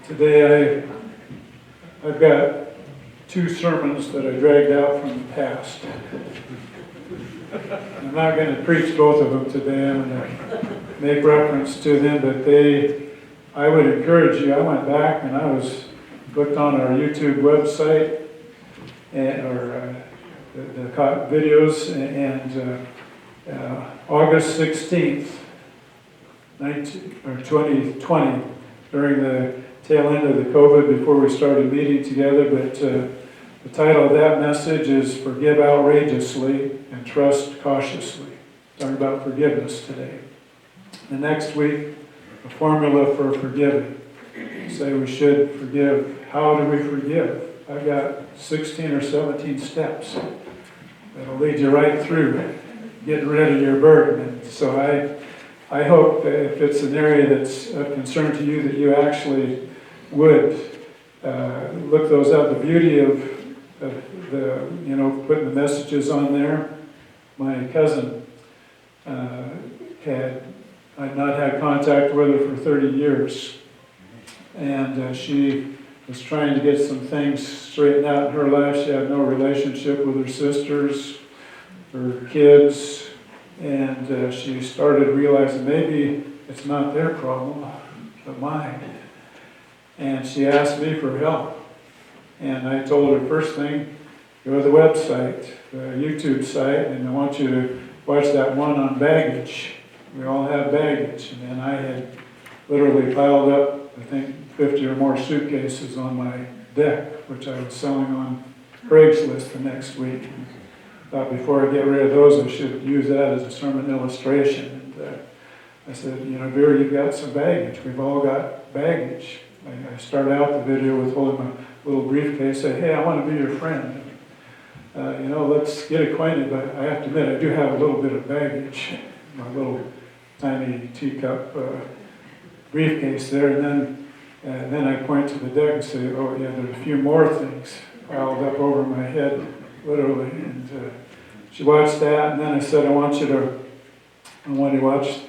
Today I've got two sermons that I dragged out from the past. I'm not going to preach both of them today. I'm going to make reference to them, but I would encourage you. I went back and I looked on our YouTube website or the videos, and August 16th, 2020, during the tail end of the COVID, before we started meeting together, but the title of that message is Forgive Outrageously and Trust Cautiously. Talking about forgiveness today. The next week, a formula for forgiving. Say we should forgive. How do we forgive? I've got 16 or 17 steps that'll lead you right through getting rid of your burden. And so I hope that if it's an area that's of concern to you, that you actually would look those up. The beauty of the, putting the messages on there. My cousin I'd not had contact with her for 30 years. And she was trying to get some things straightened out in her life. She had no relationship with her sisters, her kids, and she started realizing maybe it's not their problem, but mine. And she asked me for help. And I told her, first thing, go to the website, the YouTube site, and I want you to watch that one on baggage. We all have baggage. And then I had literally piled up, I think, 50 or more suitcases on my deck, which I was selling on Craigslist the next week. Thought before I get rid of those, I should use that as a sermon illustration. And I said, Vera, you've got some baggage. We've all got baggage. I start out the video with holding my little briefcase, say, hey, I want to be your friend. Let's get acquainted, but I have to admit, I do have a little bit of baggage. My little tiny teacup briefcase there, and then I point to the deck and say, oh yeah, there's a few more things piled up over my head, literally. And she watched that, and then I said, I want you to watch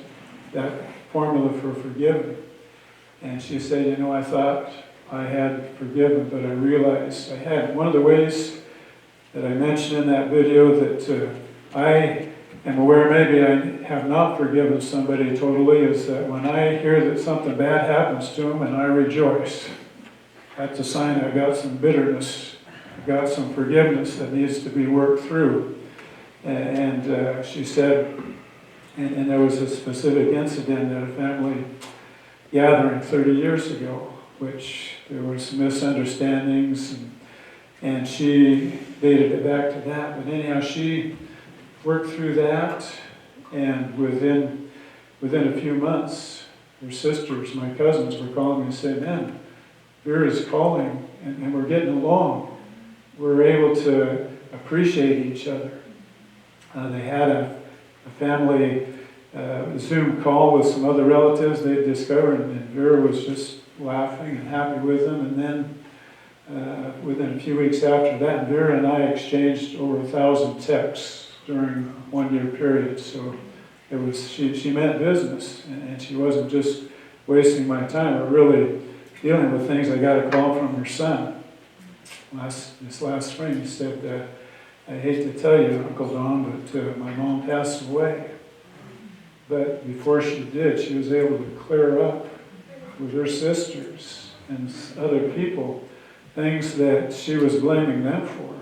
that formula for forgiving. And she said, I thought I had forgiven, but I realized I hadn't. One of the ways that I mentioned in that video that I am aware maybe I have not forgiven somebody totally is that when I hear that something bad happens to them and I rejoice, that's a sign I've got some bitterness, I've got some forgiveness that needs to be worked through. And she said, and there was a specific incident at a family gathering 30 years ago, which there were some misunderstandings, and she dated it back to that. But anyhow, she worked through that, and within a few months, her sisters, my cousins, were calling me and saying, man, Vera's calling, and we're getting along. We're able to appreciate each other. They had a family Zoom call with some other relatives they'd discovered, and Vera was just laughing and happy with them. And then within a few weeks after that, Vera and I exchanged over 1,000 texts during a 1-year period. So it was she meant business, and she wasn't just wasting my time, but really dealing with things. I got a call from her son this last spring. He said, I hate to tell you, Uncle Don, but my mom passed away. But before she did, she was able to clear up with her sisters and other people things that she was blaming them for.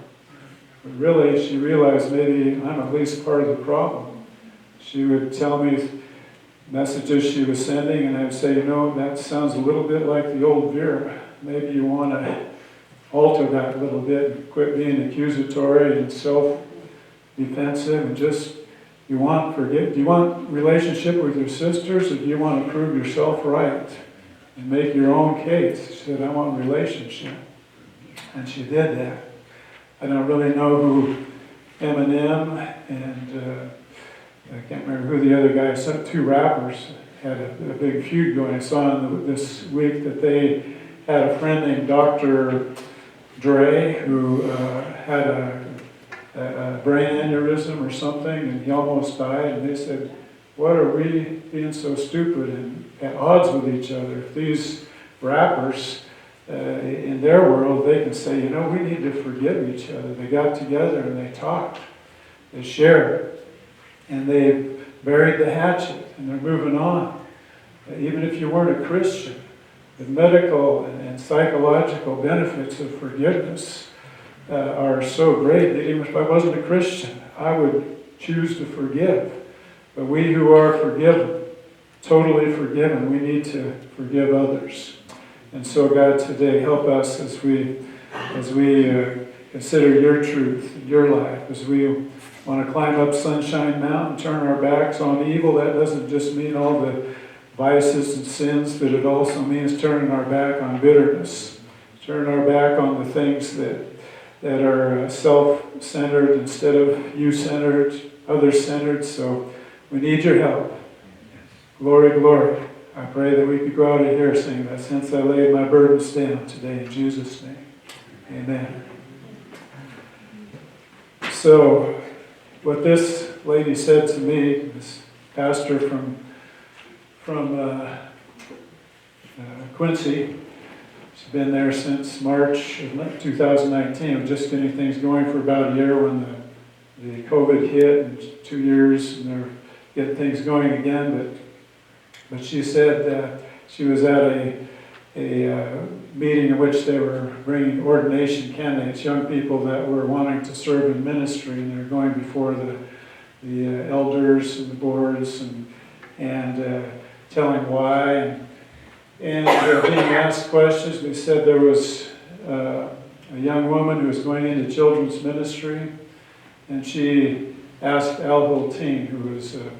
But really, she realized maybe I'm at least part of the problem. She would tell me messages she was sending, and I would say, that sounds a little bit like the old Vera. Maybe you want to alter that a little bit and quit being accusatory and self-defensive and just do you want relationship with your sisters, or do you want to prove yourself right and make your own case? She said, I want relationship. And she did that. I don't really know who Eminem and I can't remember who the other guy, two rappers had a big feud going. I saw this week that they had a friend named Dr. Dre who had a brain aneurysm or something, and he almost died. And they said, what are we being so stupid and at odds with each other? If these rappers, in their world, they can say, we need to forgive each other. They got together and they talked. They shared. And they buried the hatchet and they're moving on. Even if you weren't a Christian, the medical and psychological benefits of forgiveness are so great that even if I wasn't a Christian, I would choose to forgive. But we who are forgiven, totally forgiven, we need to forgive others. And so God, today, help us as we consider your truth, your life, as we want to climb up Sunshine Mountain, turn our backs on evil. That doesn't just mean all the vices and sins, but it also means turning our back on bitterness, turning our back on the things that are self-centered instead of you-centered, other-centered. So we need your help. Glory, glory. I pray that we could go out of here saying that since I laid my burdens down today in Jesus' name. Amen. So, what this lady said to me, this pastor from Quincy, she's been there since March of 2019. We're just getting things going for about a year when the COVID hit, and 2 years, and they're getting things going again. But she said she was at a meeting in which they were bringing ordination candidates, young people that were wanting to serve in ministry, and they were going before the elders and the boards and telling why and being asked questions. They said there was a young woman who was going into children's ministry, and she asked Al Hulteen, who was a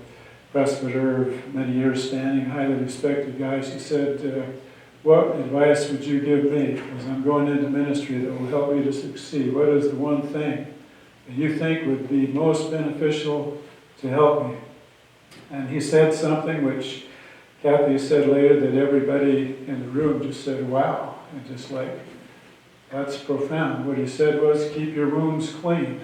presbyter of many years standing, highly respected guy. She said, what advice would you give me as I'm going into ministry that will help me to succeed? What is the one thing that you think would be most beneficial to help me? And he said something which Kathy said later that everybody in the room just said, wow, and just like, that's profound. What he said was, keep your wounds clean.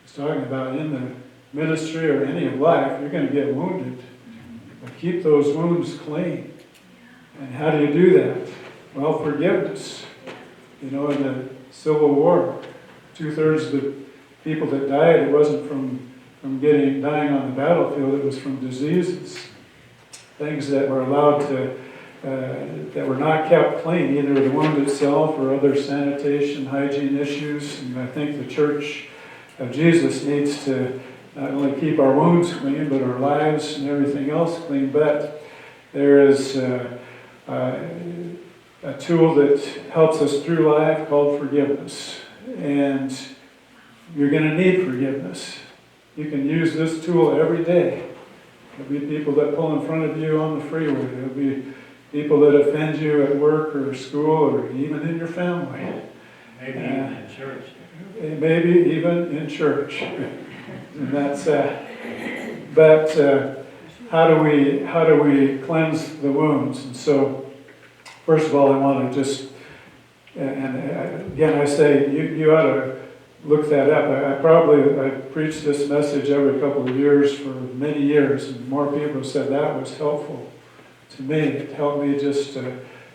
He's talking about in the ministry or any of life, you're going to get wounded. But keep those wounds clean. And how do you do that? Well, forgiveness. In the Civil War, 2/3 of the people that died, it wasn't from dying on the battlefield, it was from diseases. Things that were allowed to, that were not kept clean, either the wound itself or other sanitation, hygiene issues. And I think the Church of Jesus needs to not only keep our wounds clean, but our lives and everything else clean. But there is a tool that helps us through life called forgiveness. And you're going to need forgiveness. You can use this tool every day. There'll be people that pull in front of you on the freeway. There'll be people that offend you at work or school or even in your family. Maybe even in church. Maybe even in church. And that's but how do we cleanse the wounds? And so, first of all, I want to just, and again I say you ought to look that up. I preached this message every couple of years for many years, and more people have said that was helpful to me. It helped me just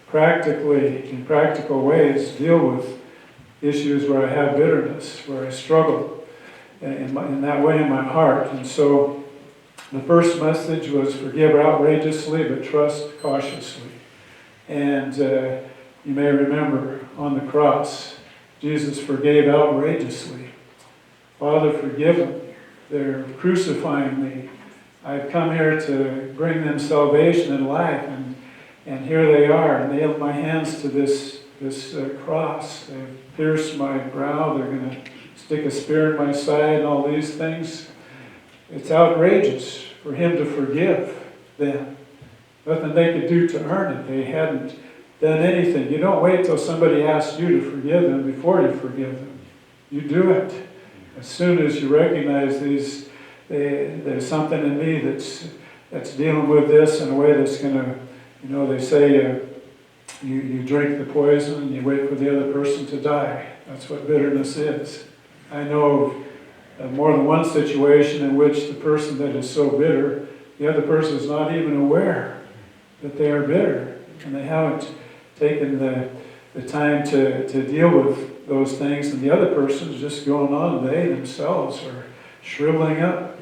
practically, in practical ways, deal with issues where I have bitterness, where I struggle in that way in my heart. And so the first message was forgive outrageously, but trust cautiously. And you may remember on the cross, Jesus forgave outrageously. Father, forgive them. They're crucifying me. I've come here to bring them salvation and life, and here they are, nailed my hands to this cross. They've pierced my brow. They're going to stick a spear in my side and all these things. It's outrageous for him to forgive them. Nothing they could do to earn it. They hadn't done anything. You don't wait till somebody asks you to forgive them before you forgive them. You do it. As soon as you recognize there's something in me that's dealing with this in a way that's going to, they say you drink the poison and you wait for the other person to die. That's what bitterness is. I know of more than one situation in which the person that is so bitter, the other person is not even aware that they are bitter, and they haven't taken the time to deal with those things, and the other person's just going on, and they themselves are shriveling up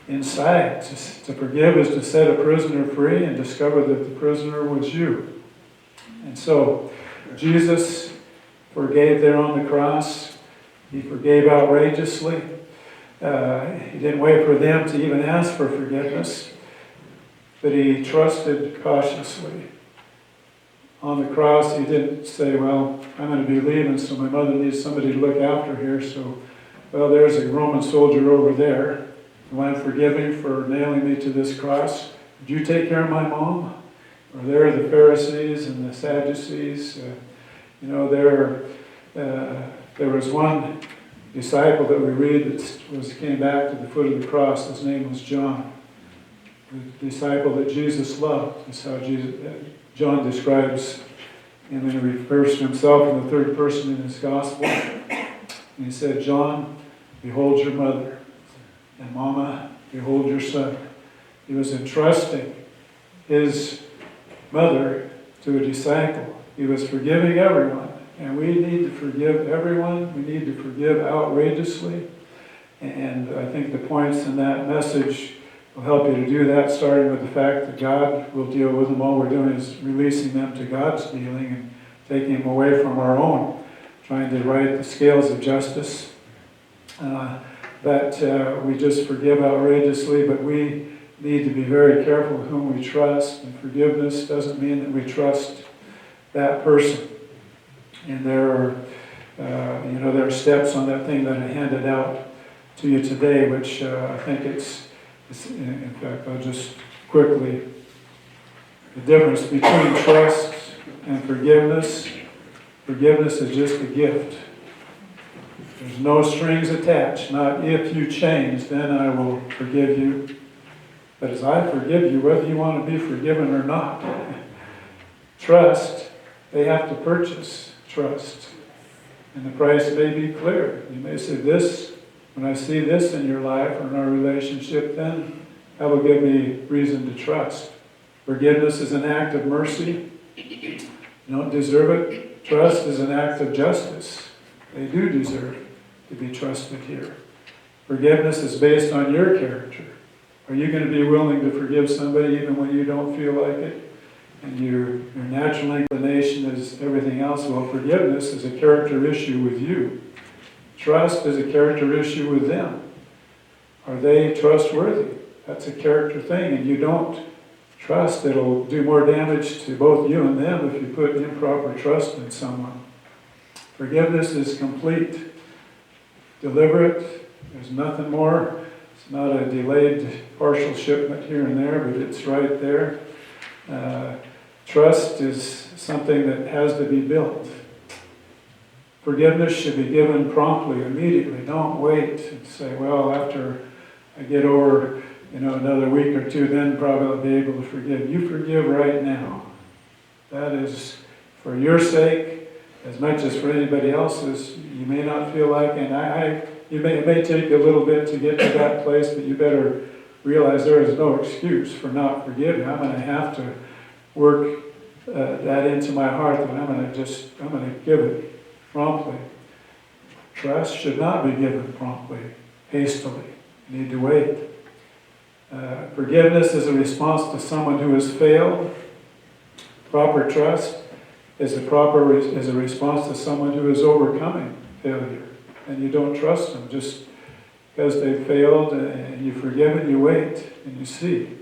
inside. To forgive is to set a prisoner free and discover that the prisoner was you. And so Jesus forgave there on the cross. He forgave outrageously. He didn't wait for them to even ask for forgiveness, but he trusted cautiously. On the cross, he didn't say, well, I'm going to be leaving, so my mother needs somebody to look after here, so, well, there's a Roman soldier over there who I'm forgiving for nailing me to this cross. Would you take care of my mom? Or there are the Pharisees and the Sadducees. There was one disciple that we read that came back to the foot of the cross. His name was John, the disciple that Jesus loved. That's how John describes him, and he refers to himself in the third person in his gospel. And he said, John, behold your mother, and Mama, behold your son. He was entrusting his mother to a disciple. He was forgiving everyone. And we need to forgive everyone. We need to forgive outrageously. And I think the points in that message will help you to do that, starting with the fact that God will deal with them. All we're doing is releasing them to God's dealing and taking them away from our own, trying to right the scales of justice. That we just forgive outrageously, but we need to be very careful whom we trust. And forgiveness doesn't mean that we trust that person. And there are steps on that thing that I handed out to you today, which I think it's in fact, I'll just quickly, the difference between trust and forgiveness. Forgiveness is just a gift. There's no strings attached. Not if you change, then I will forgive you. But as I forgive you, whether you want to be forgiven or not. Trust, they have to purchase trust. And the price may be clear. You may say, this, when I see this in your life or in our relationship, then that will give me reason to trust. Forgiveness is an act of mercy. You don't deserve it. Trust is an act of justice. They do deserve to be trusted here. Forgiveness is based on your character. Are you going to be willing to forgive somebody even when you don't feel like it? And your natural inclination is everything else. Well, forgiveness is a character issue with you. Trust is a character issue with them. Are they trustworthy? That's a character thing. And you don't trust, it'll do more damage to both you and them if you put improper trust in someone. Forgiveness is complete, deliberate. There's nothing more. It's not a delayed partial shipment here and there, but it's right there. Trust is something that has to be built. Forgiveness should be given promptly, immediately. Don't wait and say, well, after I get over, another week or two, then probably I'll be able to forgive. You forgive right now. That is for your sake, as much as for anybody else's. You may not feel like, and it may take a little bit to get to that place, but you better realize there is no excuse for not forgiving. I'm going to have to work that into my heart, that I'm going to give it promptly. Trust should not be given promptly, hastily. You need to wait. Forgiveness is a response to someone who has failed. Proper trust is a response to someone who is overcoming failure. And you don't trust them just because they failed, and you forgive and you wait and you see.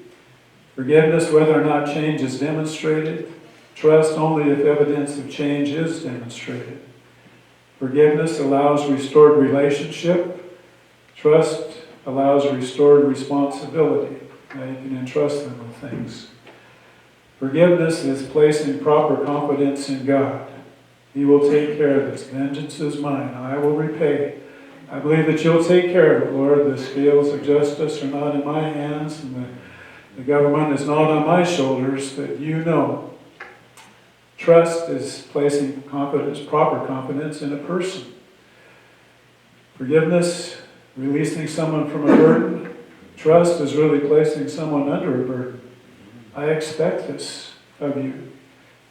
Forgiveness, whether or not change is demonstrated. Trust only if evidence of change is demonstrated. Forgiveness allows restored relationship. Trust allows restored responsibility. Now you can entrust them with things. Forgiveness is placing proper confidence in God. He will take care of this. Vengeance is mine. I will repay. I believe that you'll take care of it, Lord. The scales of justice are not in my hands, and the government is not on my shoulders, but you know. Trust is placing confidence, proper confidence in a person. Forgiveness, releasing someone from a burden. Trust is really placing someone under a burden. I expect this. of you.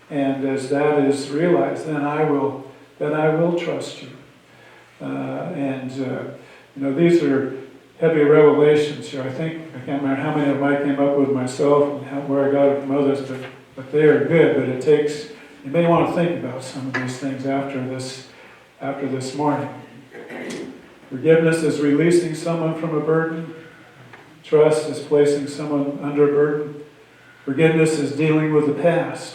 And as that is realized, then I will trust you. These are heavy revelations here. I can't remember how many of them I came up with myself and where I got it from others, but they are good. But it takes, you may want to think about some of these things after this morning. Forgiveness is releasing someone from a burden. Trust is placing someone under a burden. Forgiveness is dealing with the past.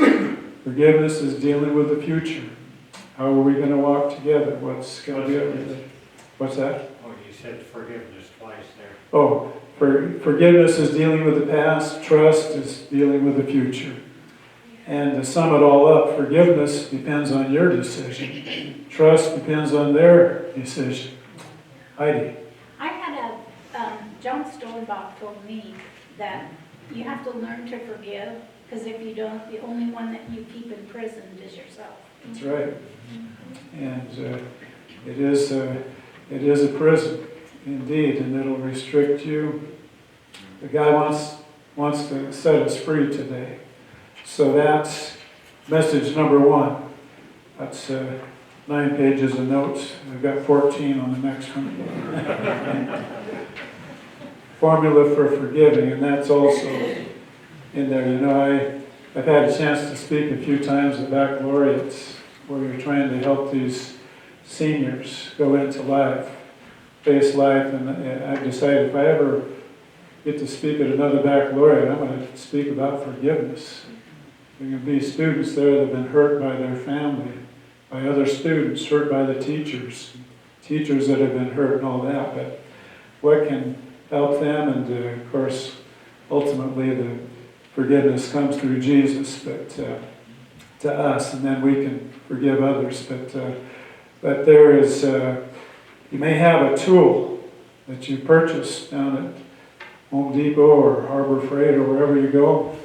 Forgiveness is dealing with the future. How are we going to walk together? What's going to be everything? What's that? Oh, you said forgiveness twice there. Oh, forgiveness is dealing with the past. Trust is dealing with the future. And to sum it all up, forgiveness depends on your decision. Trust depends on their decision. Heidi. I had John Stolbach told me that you have to learn to forgive, because if you don't, the only one that you keep imprisoned is yourself. That's right. And it is a prison, indeed, and it'll restrict you. But God wants to set us free today. So that's message number 1. That's 9 pages of notes. I've got 14 on the next one. Formula for forgiving, and that's also in there. I've had a chance to speak a few times at baccalaureates where we're trying to help these seniors go into life, face life, and I've decided if I ever get to speak at another baccalaureate, I'm going to speak about forgiveness. There can be students there that have been hurt by their family, by other students, hurt by the teachers that have been hurt and all that, but what can help them? And of course, ultimately the forgiveness comes through Jesus, but to us, and then we can forgive others. But there is, you may have a tool that you purchase down at Home Depot or Harbor Freight or wherever you go,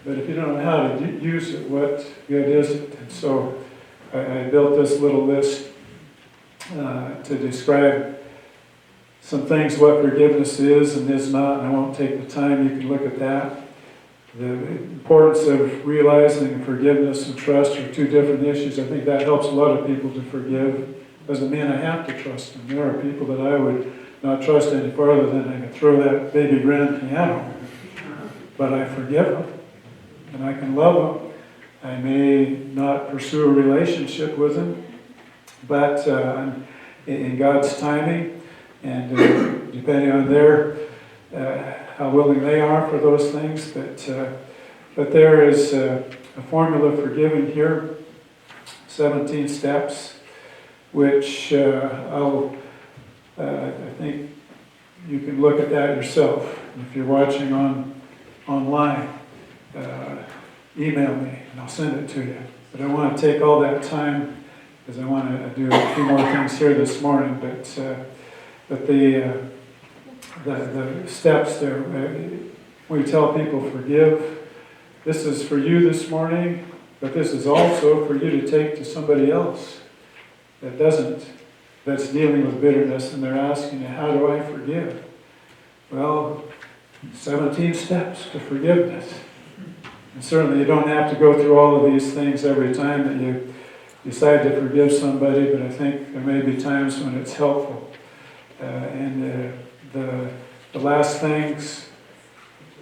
but if you don't know how to use it, what good is it? And so I built this little list to describe some things, what forgiveness is and is not, and I won't take the time. You can look at that. The importance of realizing forgiveness and trust are 2 different issues. I think that helps a lot of people to forgive. Doesn't mean I have to trust them. There are people that I would not trust any farther than I can throw that baby grand piano. But I forgive them, and I can love them. I may not pursue a relationship with them, but in God's timing, and depending on how willing they are for those things. But there is a formula for giving here, 17 steps, which I think you can look at that yourself. If you're watching online, email me and I'll send it to you. But I want to take all that time because I want to do a few more things here this morning. But the steps there, we tell people forgive. This is for you this morning, but this is also for you to take to somebody else that's dealing with bitterness, and they're asking you, how do I forgive? Well, 17 steps to forgiveness. And certainly you don't have to go through all of these things every time that you decide to forgive somebody, but I think there may be times when it's helpful. And the last things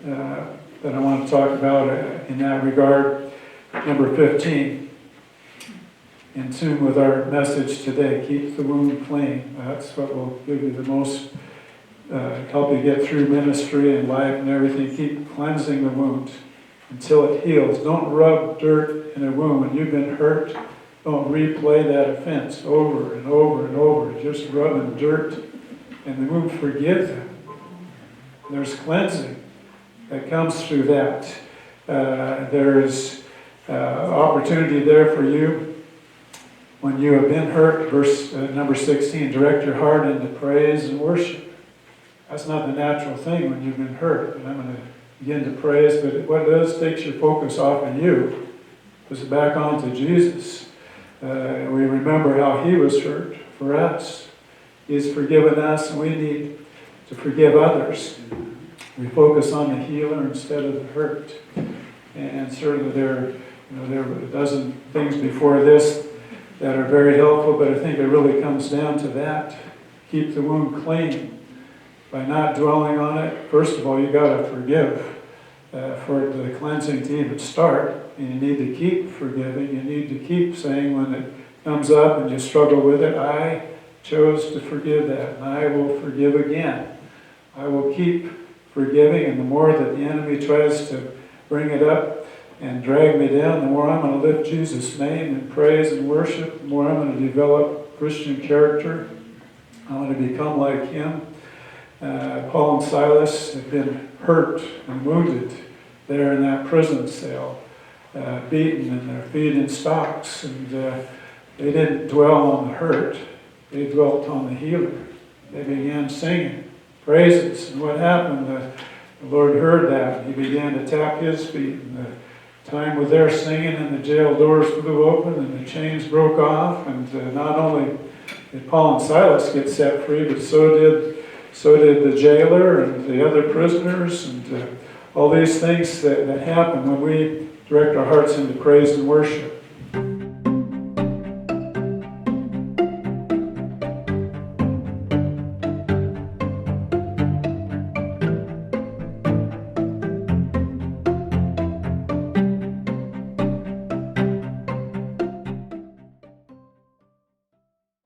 that I want to talk about in that regard, number 15, in tune with our message today, keep the wound clean. That's what will give you the most, help you get through ministry and life and everything. Keep cleansing the wound until it heals. Don't rub dirt in a wound. When you've been hurt, don't replay that offense over and over and over. Just rubbing dirt in the wound. Forgive them. There's cleansing that comes through that. There's opportunity there for you when you have been hurt. Verse number 16, direct your heart into praise and worship. That's not the natural thing when you've been hurt. And I'm going to begin to praise, but what it does takes your focus off of you, puts it back onto Jesus. We remember how he was hurt for us. He's forgiven us, and we need to forgive others. We focus on the healer instead of the hurt. And certainly there were a dozen things before this that are very helpful, but I think it really comes down to that. Keep the wound clean by not dwelling on it. First of all, you got to forgive for the cleansing to even start. And you need to keep forgiving. You need to keep saying when it comes up and you struggle with it, I chose to forgive that, and I will forgive again. I will keep forgiving, and the more that the enemy tries to bring it up and drag me down, the more I'm going to lift Jesus' name and praise and worship, the more I'm going to develop Christian character. I want to become like him. Paul and Silas had been hurt and wounded there in that prison cell, beaten and their feet in stocks, and they didn't dwell on the hurt. They dwelt on the healer. They began singing praises, and what happened? The Lord heard that. He began to tap his feet, and the time with their singing, and the jail doors flew open, and the chains broke off, and not only did Paul and Silas get set free, but so did the jailer and the other prisoners, and all these things that happen when we direct our hearts into praise and worship.